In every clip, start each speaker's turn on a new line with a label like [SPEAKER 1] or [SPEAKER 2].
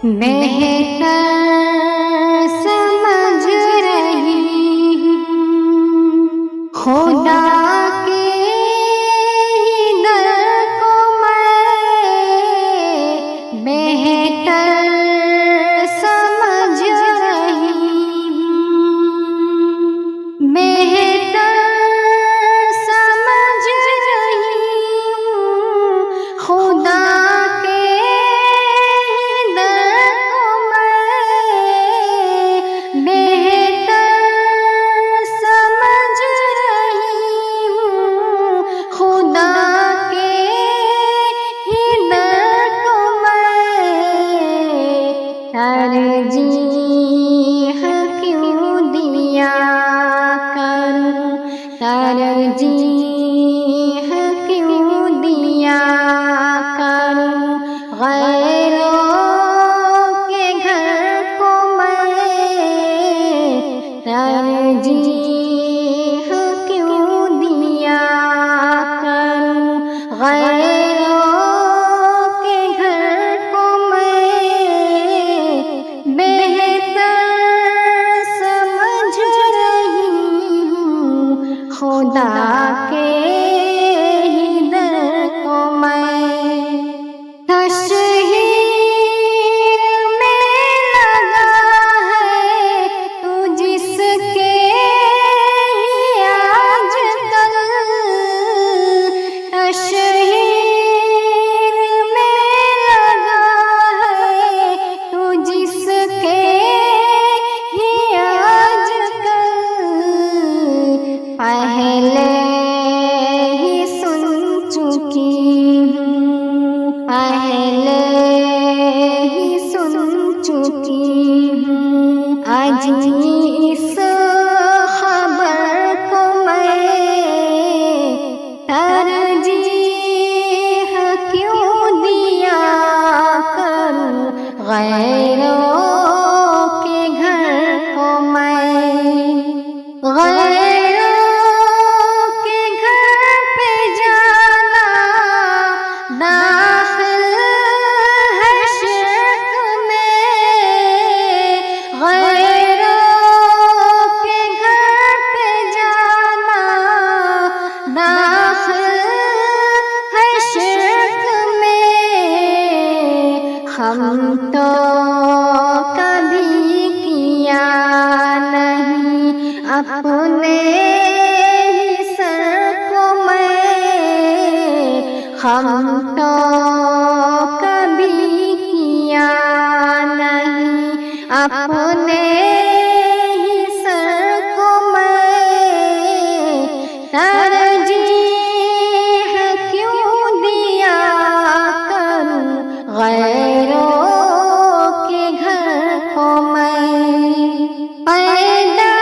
[SPEAKER 1] بہتر سمجھ رہی ہوں خدا کے ہی در کو میں بہتر سمجھ رہی ہوں بہتر سمجھ رہی ہوں خدا ترجیح کیوں دیا کروں ترجیح کیوں دیا کروں غیروں کے گھر کو میں ترجیح کیوں دیا کروں غیروں خدا کے ہی در کو میں تشہیر میں لگا ہے تو جس کے ہی آج کل تشہیر میں لگا ہے تو جس کے ہی آج کل پہلے ہی سن چکی ہوں پہلے ہی سن چکی ہوں آج اس خبر کو میں ترجیح کیوں دیا کروں غیروں کے گھر کو میں ہم تو کبھی کیا نہیں اپنے ہی سر کو میں ہم تو کبھی کیا نہیں اپنے ہی سر کو میں ترجیح کیوں دیا کروں غیروں کے گھر کو میں پیدا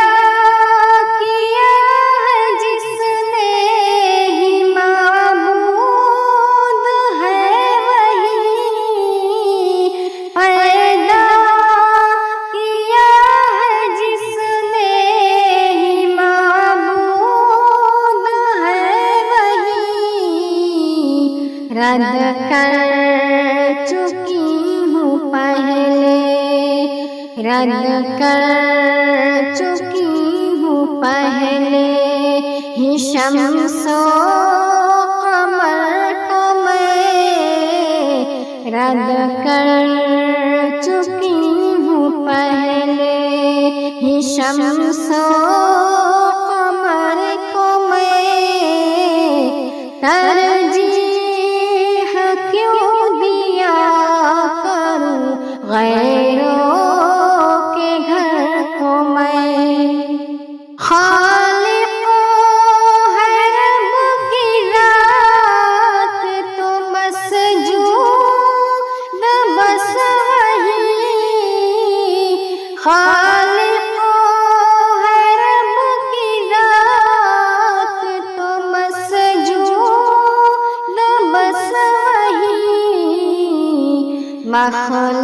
[SPEAKER 1] کیا ہے جس نے ہی معبود ہے وہی پیدا کیا ہے جس نے ہی معبود ہے وہی رد کر چکی ہوں پہلے رد کر چکی ہوں پہلے ہی شمس و قمر کو میں رد کر چکی ہوں پہلے ہی شمس و قمر کو میں ترجیح کیوں دیا کروں غیروں کے گھر کو میں خالق ہے رب کی ذات تو مسجود بس وہی خالق ہے رب کی ذات تو مسجود بس وہی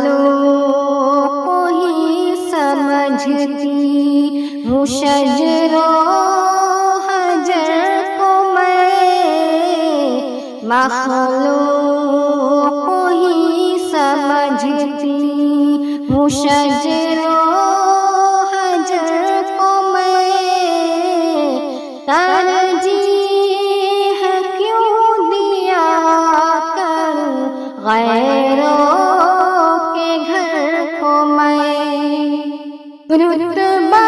[SPEAKER 1] مخلوق ہی سمجھتی ہوں شجر و حجر کو میں مخلوق ہی سمجھتی شجر و حجر کو میں ترجیح کیوں دیا کروں غیروں کے گھر کو میں رتبہ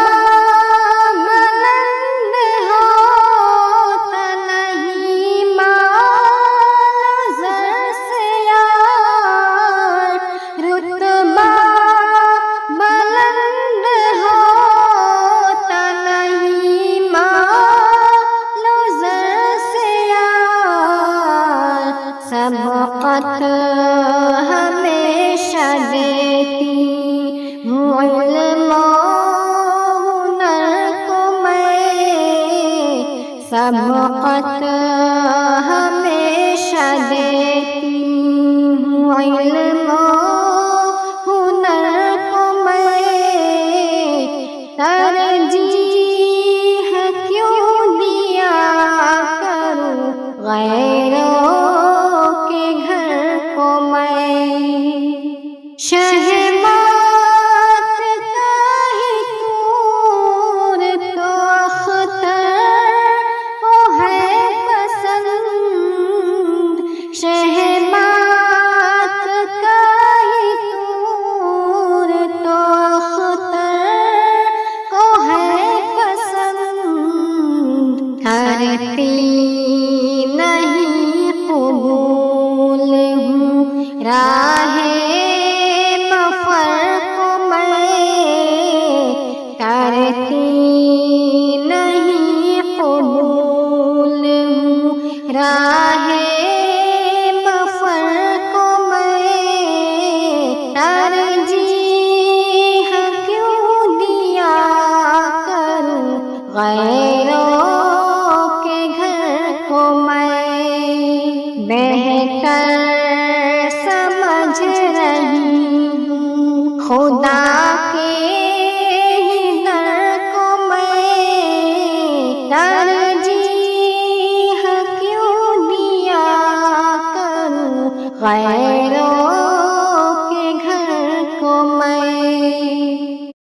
[SPEAKER 1] بلند ہوتا نہیں مال و زر سے یار رتبہ بلند ہوتا نہیں مال و زر سے یار سبقت ہمیشہ دیتی ہوں علم و ہنر کو میں سبقت ہمیشہ دیتی ہوں علم و ہنر کو میں ترجیح کیوں دیا کروں غیروں کے گھر کو میں شہمات کا ہی طور تو اختر کو ہے پسند شہمات کا ہی طور تو اختر کو ہے پسند کرتی نہیں قبول ہوں راہ مفر کو میں کرتی نہیں قبول ہوں راہ مفر کو میں ترجیح کیوں دیا کروں غیروں کے گھر کو میں بہتر سمجھ رہی ہوں خدا کے ہی در کو میں ترجیح کیوں دیا کروں غیر